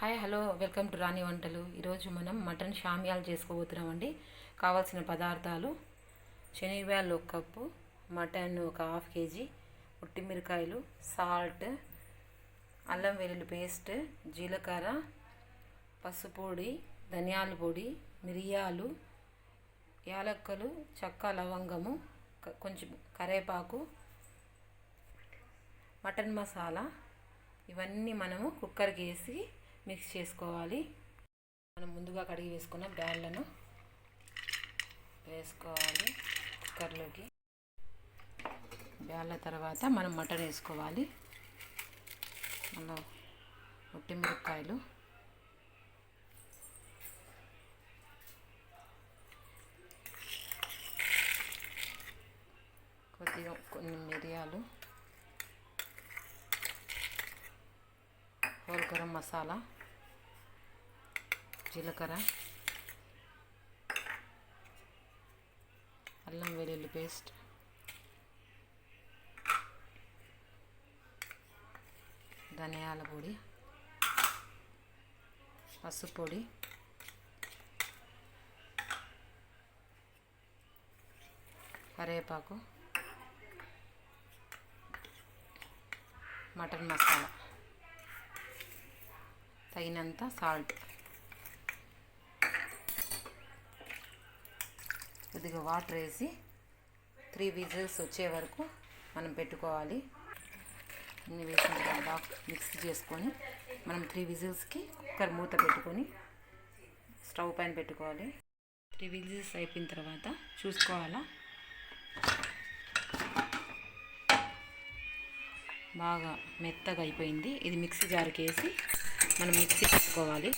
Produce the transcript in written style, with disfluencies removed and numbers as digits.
Hi hello welcome to రాణి వంటలు. ఈరోజు మనం మటన్ షామియాలు చేసుకోబోతున్నామండి. కావాల్సిన పదార్థాలు: శనగబ్యాళ్ళు 1 కప్పు, మటన్ 1/2 కేజీ, ఉట్టిమిరకాయలు, సాల్ట్, అల్లం వెల్లుల్లి పేస్ట్, జీలకర్ర, పసుపొడి, ధనియాల పొడి, మిరియాలు, యాలక్కలు, చెక్క, లవంగము, కొంచెం కరివేపాకు, మటన్ మసాలా. ఇవన్నీ మనము కుక్కర్కి వేసి మిక్స్ చేసుకోవాలి. మనం ముందుగా కడిగి వేసుకున్న బ్యాళ్ళను వేసుకోవాలి కుక్కర్లోకి. బ్యాళ్ళ తర్వాత మనం మటన్ వేసుకోవాలి. మళ్ళీ ఉట్టిమిరపకాయలు, కొద్దిగా కొన్ని మిరియాలు, హోల్ గరం మసాలా, జీలకర్ర, అల్లం వెల్లుల్లి పేస్ట్, ధనియాల పొడి, పసుపు పొడి, కరివేపాకు, మటన్ మసాలా, తగినంత సాల్ట్, కొద్దిగా వాటర్ వేసి 3 విజిల్స్ వచ్చే వరకు మనం పెట్టుకోవాలి. అన్నీ వేసిన తర్వాత మిక్స్ చేసుకొని మనం 3 విజిల్స్కి కుక్కర్ మూత పెట్టుకొని స్టవ్ పైన పెట్టుకోవాలి. 3 విజిల్స్ అయిపోయిన తర్వాత చూసుకోవాలా, బాగా మెత్తగా అయిపోయింది. ఇది మిక్సీ జార్కి వేసి మనం మిక్సీ పెట్టుకోవాలి.